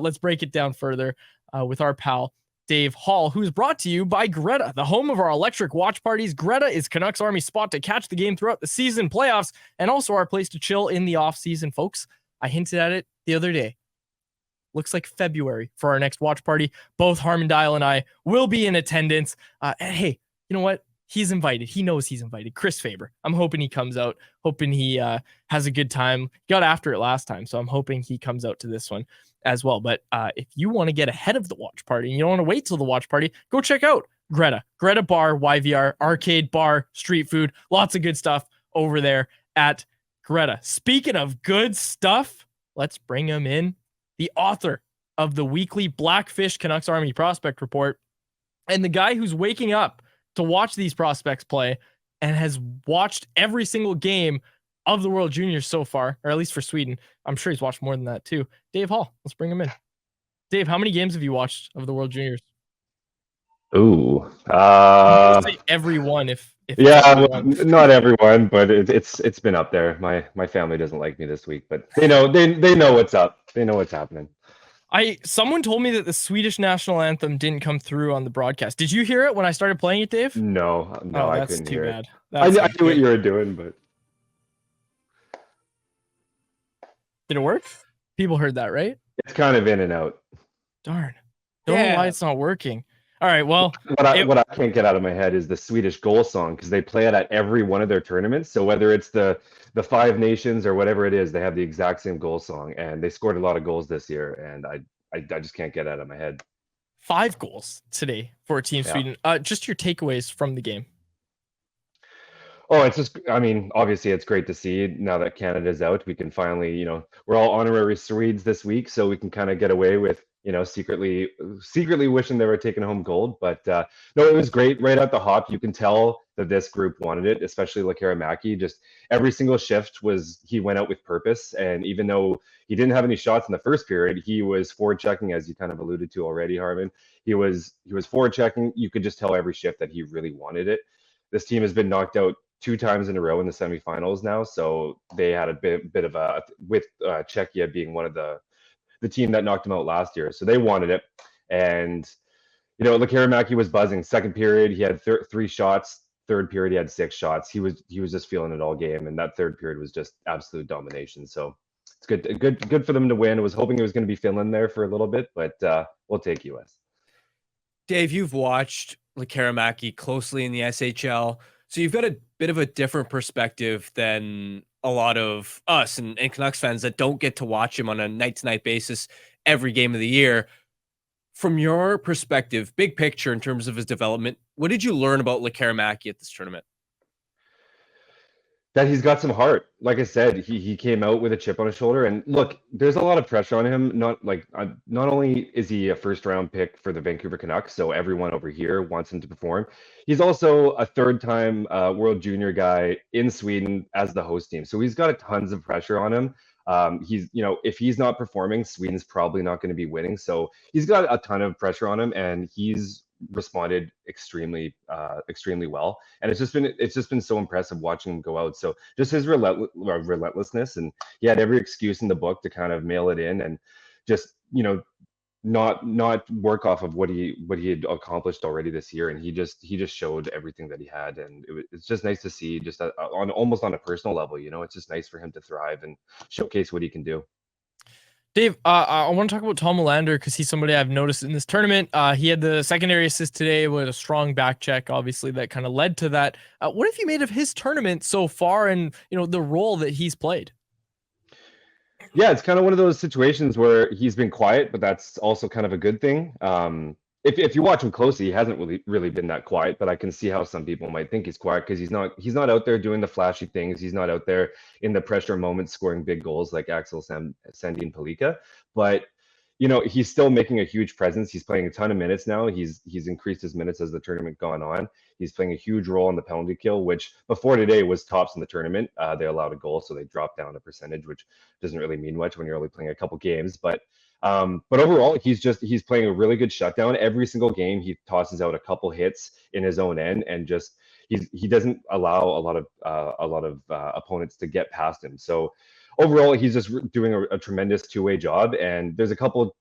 Let's break it down further with our pal Dave Hall, who's brought to you by Greta, the home of our electric watch parties. Greta is Canucks Army spot to catch the game throughout the season, playoffs, and also our place to chill in the off season, folks. I hinted at it the other day. Looks like February for our next watch party. Both Harmon Dial and I will be in attendance. And hey, you know what? He's invited. He knows he's invited. Chris Faber. I'm hoping he comes out. Hoping he has a good time. Got after it last time, so I'm hoping he comes out to this one as well. But if you want to get ahead of the watch party and you don't want to wait till the watch party, go check out Greta Bar, YVR, arcade bar, street food. Lots of good stuff over there at Greta. Speaking of good stuff, let's bring him in. The author of the weekly Blackfish Canucks Army Prospect Report, and the guy who's waking up to watch these prospects play and has watched every single game of the World Juniors so far, or at least for Sweden. I'm sure he's watched more than that too. Dave Hall, let's bring him in. Dave, how many games have you watched of the World Juniors? Ooh, say everyone if yeah, everyone. Well, not everyone, but it's been up there. My family doesn't like me this week, but they know what's up. They know what's happening. Someone told me that the Swedish national anthem didn't come through on the broadcast. Did you hear it when I started playing it, Dave? No, I couldn't hear it. I knew what you were doing, but did it work? People heard that, right? It's kind of in and out. Darn. Don't know why it's not working. All right, well, what I can't get out of my head is the Swedish goal song, because they play it at every one of their tournaments. So whether it's the Five Nations or whatever it is, they have the exact same goal song, and they scored a lot of goals this year, and I just can't get out of my head. 5 goals today for Team Sweden. Just your takeaways from the game. Oh, it's just, I mean, obviously it's great to see now that Canada's out. We can finally, we're all honorary Swedes this week, so we can kind of get away with, secretly wishing they were taking home gold. But no, it was great right at the hop. You can tell that this group wanted it, especially Lekkerimäki. Just every single shift he went out with purpose. And even though he didn't have any shots in the first period, he was forward checking, as you kind of alluded to already, Harmon. He was forward checking. You could just tell every shift that he really wanted it. This team has been knocked out 2 times in a row in the semifinals now, so they had a bit of a, with Czechia being one of the team that knocked them out last year, so they wanted it. And Lekkerimäki was buzzing. Second period he had 3 shots. Third period he had 6 shots. He was just feeling it all game, and that third period was just absolute domination. So it's good for them to win. I was hoping it was going to be Finland there for a little bit, but we'll take US. Dave, you've watched Lekkerimäki closely in the SHL. So you've got a bit of a different perspective than a lot of us and Canucks fans that don't get to watch him on a night-to-night basis every game of the year. From your perspective, big picture in terms of his development, what did you learn about Lekkerimäki at this tournament? That he's got some heart. Like I said, he came out with a chip on his shoulder, and look, there's a lot of pressure on him. Not only is he a first-round pick for the Vancouver Canucks, so everyone over here wants him to perform. He's also a third-time World Junior guy in Sweden as the host team, so he's got tons of pressure on him. If he's not performing, Sweden's probably not going to be winning. So he's got a ton of pressure on him, and he's responded extremely well. And it's just been so impressive watching him go out. So just his relentlessness, and he had every excuse in the book to kind of mail it in and just not work off of what he had accomplished already this year. And he just showed everything that he had, and it's just nice to see, just almost on a personal level. It's just nice for him to thrive and showcase what he can do. Dave, I want to talk about Tom Willander because he's somebody I've noticed in this tournament. He had the secondary assist today with a strong back check, obviously, that kind of led to that. What have you made of his tournament so far, and the role that he's played? Yeah, it's kind of one of those situations where he's been quiet, but that's also kind of a good thing. If you watch him closely, he hasn't really been that quiet, but I can see how some people might think he's quiet because he's not out there doing the flashy things. He's not out there in the pressure moments scoring big goals like Axel Sandin Pellikka. But he's still making a huge presence. He's playing a ton of minutes now. He's increased his minutes as the tournament gone on. He's playing a huge role on the penalty kill, which before today was tops in the tournament. They allowed a goal, so they dropped down a percentage, which doesn't really mean much when you're only playing a couple games. But overall, he's playing a really good shutdown. Every single game, he tosses out a couple hits in his own end, and just he doesn't allow a lot of opponents to get past him. So overall, he's just doing a tremendous two-way job. And there's a couple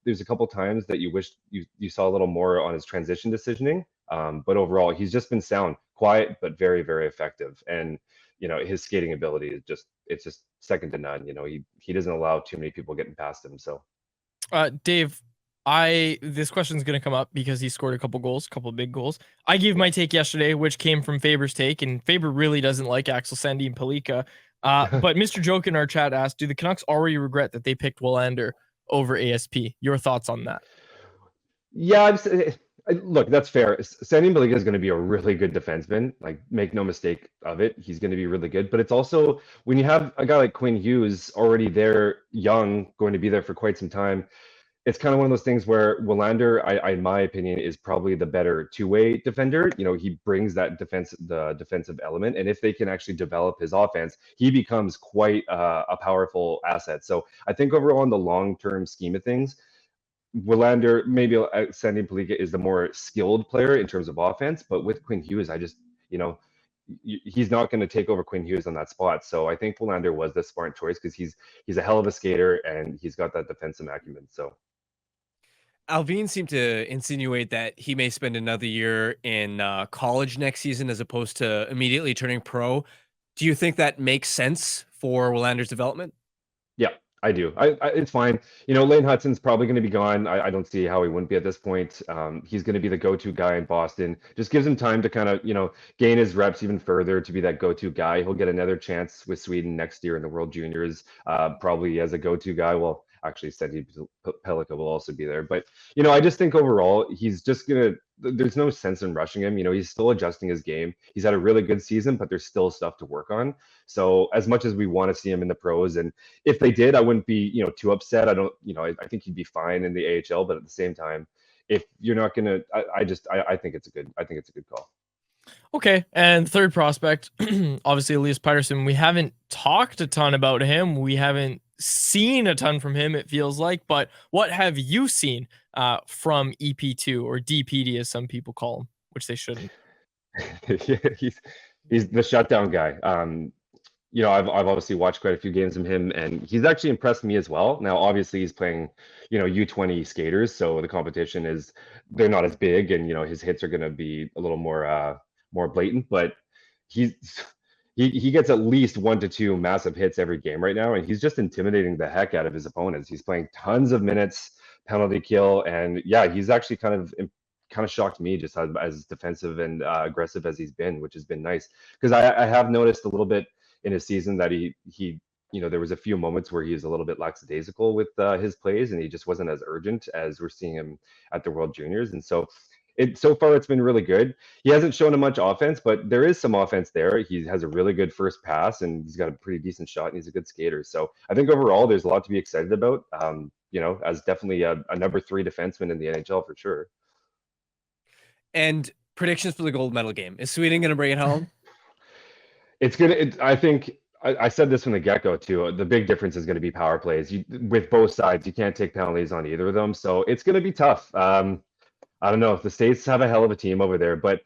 times that you wish you saw a little more on his transition decisioning. But overall, he's just been sound, quiet, but very, very effective. And his skating ability is it's just second to none. He doesn't allow too many people getting past him. So, Dave, this question is going to come up because he scored a couple big goals. I gave my take yesterday, which came from Faber's take, and Faber really doesn't like Axel Sandin Pellikka. But Mr. Joke in our chat asked, do the Canucks already regret that they picked Willander over ASP? Your thoughts on that? Yeah, look, that's fair. Sandin Pellikka is going to be a really good defenseman. Like, make no mistake of it. He's going to be really good. But it's also, when you have a guy like Quinn Hughes already there, young, going to be there for quite some time, it's kind of one of those things where Willander, in my opinion, is probably the better two-way defender. He brings that the defensive element, and if they can actually develop his offense, he becomes quite a powerful asset. So I think overall, in the long-term scheme of things, Willander, maybe Sandin Pellikka is the more skilled player in terms of offense, but with Quinn Hughes, I just, he's not going to take over Quinn Hughes on that spot. So I think Willander was the smart choice because he's a hell of a skater and he's got that defensive acumen. So. Alvin seemed to insinuate that he may spend another year in college next season as opposed to immediately turning pro. Do you think that makes sense for Willander's development? Yeah, I do. It's fine. Lane Hudson's probably going to be gone. I don't see how he wouldn't be at this point. He's going to be the go-to guy in Boston. Just gives him time to kind of, gain his reps even further to be that go-to guy. He'll get another chance with Sweden next year in the World Juniors, probably as a go-to guy. Well, actually, Sandin Pellikka will also be there. But, I just think overall, he's just going to, there's no sense in rushing him. He's still adjusting his game. He's had a really good season, but there's still stuff to work on. So as much as we want to see him in the pros, and if they did, I wouldn't be, too upset. I don't, I think he'd be fine in the AHL, but at the same time, if you're not going to, I think it's a good call. Okay, and third prospect, obviously Elias Pettersson. We haven't talked a ton about him. We haven't seen a ton from him, it feels like. But what have you seen from EP2 or D-Petey, as some people call him, which they shouldn't? he's the shutdown guy. I've obviously watched quite a few games of him, and he's actually impressed me as well. Now, obviously, he's playing, U20 skaters, so the competition they're not as big, and his hits are going to be a little more blatant. But he gets at least 1 to 2 massive hits every game right now, and he's just intimidating the heck out of his opponents. He's playing tons of minutes, penalty kill, and yeah, he's actually kind of shocked me just as defensive and aggressive as he's been, which has been nice, because I have noticed a little bit in his season that he there was a few moments where he was a little bit lackadaisical with his plays, and he just wasn't as urgent as we're seeing him at the World Juniors. And so far it's been really good. He hasn't shown a much offense, but there is some offense there. He has a really good first pass, and he's got a pretty decent shot, and he's a good skater. So I think overall there's a lot to be excited about. As definitely a number 3 defenseman in the NHL for sure. And predictions for the gold medal game. Is Sweden going to bring it home? I think I said this from the get-go too. The big difference is going to be power plays. With both sides, you can't take penalties on either of them, so it's going to be tough. I don't know if the States have a hell of a team over there, but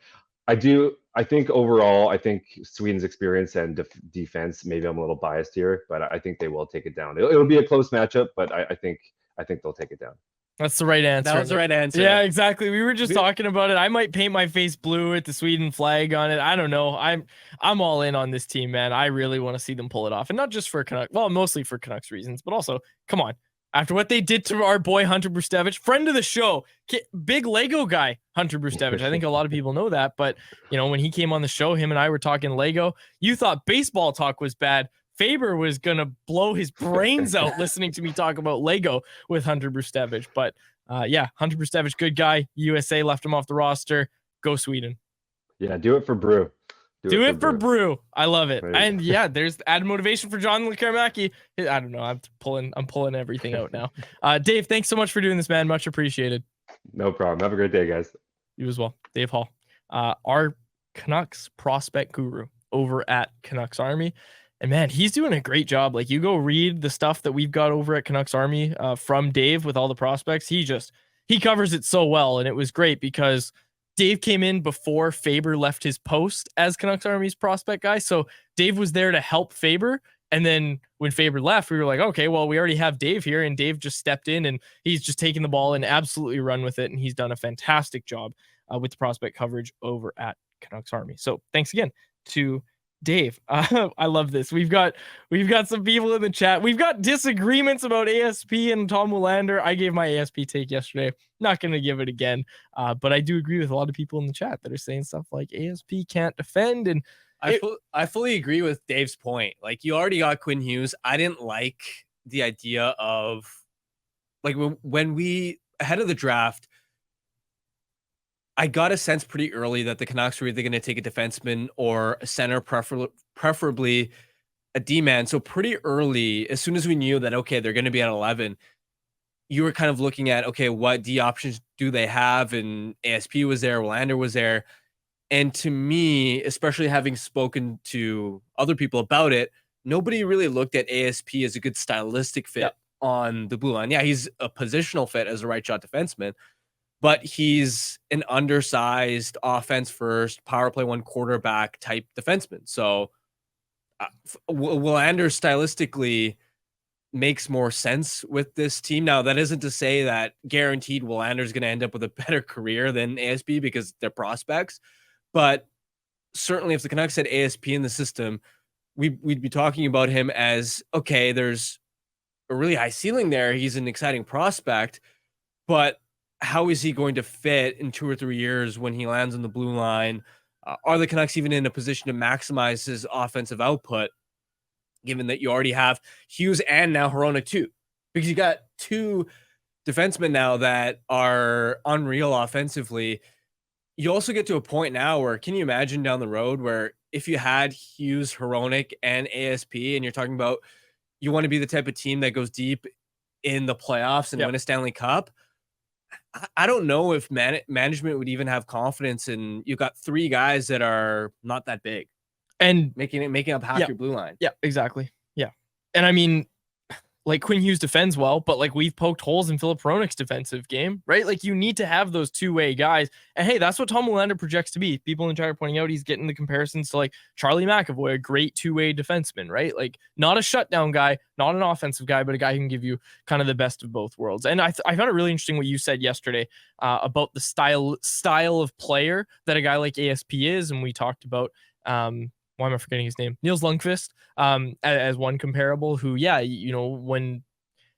I think overall, I think Sweden's experience and defense. Maybe I'm a little biased here, but I think they will take it down. It'll be a close matchup, but I think they'll take it down. That's the right answer. That was the right answer. Yeah, exactly. We were just talking about it. I might paint my face blue with the Sweden flag on it. I don't know. I'm all in on this team, man. I really want to see them pull it off, and not just for Canucks. Well, mostly for Canucks reasons, but also, come on. After what they did to our boy Hunter Brustevich, friend of the show, big Lego guy, Hunter Brustevich. I think a lot of people know that, but when he came on the show, him and I were talking Lego. You thought baseball talk was bad. Faber was gonna blow his brains out listening to me talk about Lego with Hunter Brustevich. But Hunter Brustevich, good guy. USA left him off the roster. Go Sweden. Yeah, do it for Brew. Do it for Brew. I love it. And there's added motivation for Jonathan Lekkerimäki. I don't know. I'm pulling everything out now. Dave, thanks so much for doing this, man. Much appreciated. No problem. Have a great day, guys. You as well. Dave Hall, our Canucks prospect guru over at CanucksArmy. And man, he's doing a great job. Like, you go read the stuff that we've got over at CanucksArmy from Dave with all the prospects. He covers it so well. And it was great because Dave came in before Faber left his post as CanucksArmy's prospect guy. So Dave was there to help Faber. And then when Faber left, we were like, okay, well, we already have Dave here, and Dave just stepped in and he's just taken the ball and absolutely run with it. And he's done a fantastic job with the prospect coverage over at Canucks Army. So thanks again to Dave. I love this. We've got some people in the chat. We've got disagreements about ASP and Tom Willander. I gave my ASP take yesterday. Not going to give it again. But I do agree with a lot of people in the chat that are saying stuff like ASP can't defend. And I fully agree with Dave's point. Like, you already got Quinn Hughes. I didn't like the idea of, like, when we ahead of the draft, I got a sense pretty early that the Canucks were either going to take a defenseman or a center, preferably a D-man. So pretty early, as soon as we knew that, okay, they're going to be at 11, you were kind of looking at, okay, what D options do they have? And ASP was there, Willander was there. And to me, especially having spoken to other people about it, nobody really looked at ASP as a good stylistic fit on the blue line. Yeah, he's a positional fit as a right shot defenseman, but he's an undersized offense first, power play one quarterback type defenseman. So Willander stylistically makes more sense with this team. Now, that isn't to say that guaranteed Willander is going to end up with a better career than ASP because they're prospects. But certainly if the Canucks had ASP in the system, we'd be talking about him as, okay, there's a really high ceiling there. He's an exciting prospect, but how is he going to fit in 2 or 3 years when he lands on the blue line? Are the Canucks even in a position to maximize his offensive output, given that you already have Hughes and now Hronek too? Because you got 2 defensemen now that are unreal offensively. You also get to a point now where, can you imagine down the road where if you had Hughes, Hronek, and ASP, and you're talking about you want to be the type of team that goes deep in the playoffs and win a Stanley Cup? I don't know if management would even have confidence in, you've got 3 guys that are not that big and making up half your blue line. Yeah, exactly. Yeah. And I mean, like, Quinn Hughes defends well, but like, we've poked holes in Filip Hronek's defensive game, right? Like, you need to have those two-way guys. And hey, that's what Tom Willander projects to be. People in chat are pointing out he's getting the comparisons to like Charlie McAvoy, a great two-way defenseman, right? Like, not a shutdown guy, not an offensive guy, but a guy who can give you kind of the best of both worlds. And I found it really interesting what you said yesterday about the style of player that a guy like ASP is. And we talked about why am I forgetting his name? Nils Lundkvist, as one comparable who, when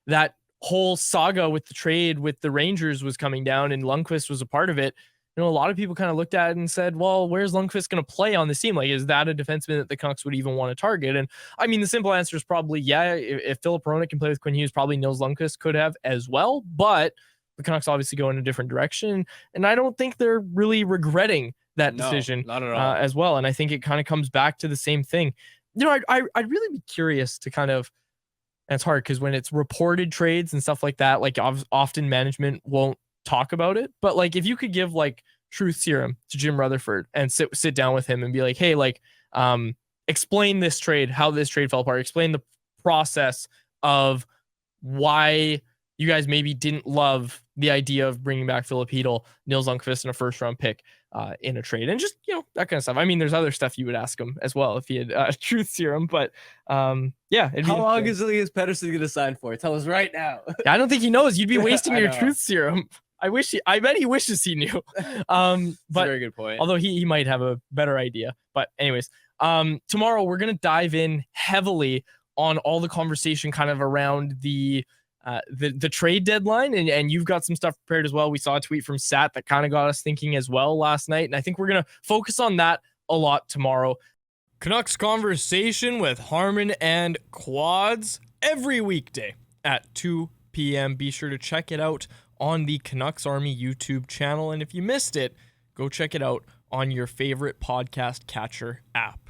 that whole saga with the trade with the Rangers was coming down and Lundkvist was a part of it, a lot of people kind of looked at it and said, well, where's Lundkvist going to play on this team? Like, is that a defenseman that the Canucks would even want to target? And I mean, the simple answer is probably, yeah, if Filip Hronek can play with Quinn Hughes, probably Nils Lundkvist could have as well, but the Canucks obviously go in a different direction. And I don't think they're really regretting that decision not at all. As well. And I think it kind of comes back to the same thing. I'd really be curious to kind of, and it's hard because when it's reported trades and stuff like that, like often management won't talk about it. But like, if you could give like truth serum to Jim Rutherford and sit down with him and be like, hey, like, explain this trade, how this trade fell apart, explain the process of why you guys maybe didn't love the idea of bringing back Filip Chytil, Nils Lundkvist, and a first-round pick in a trade, and just that kind of stuff. I mean, there's other stuff you would ask him as well if he had truth serum, but yeah. How long is Elias Pettersson going to sign for? Tell us right now. I don't think he knows. You'd be wasting your truth serum. I bet he wishes he knew. But a very good point. Although he might have a better idea. But anyways, tomorrow we're gonna dive in heavily on all the conversation kind of around the trade deadline, and you've got some stuff prepared as well. We saw a tweet from Sat that kind of got us thinking as well last night, and I think we're gonna focus on that a lot tomorrow. Canucks conversation with Harmon and Quads every weekday at 2 p.m. Be sure to check it out on the Canucks Army YouTube channel, and if you missed it, go check it out on your favorite podcast catcher app.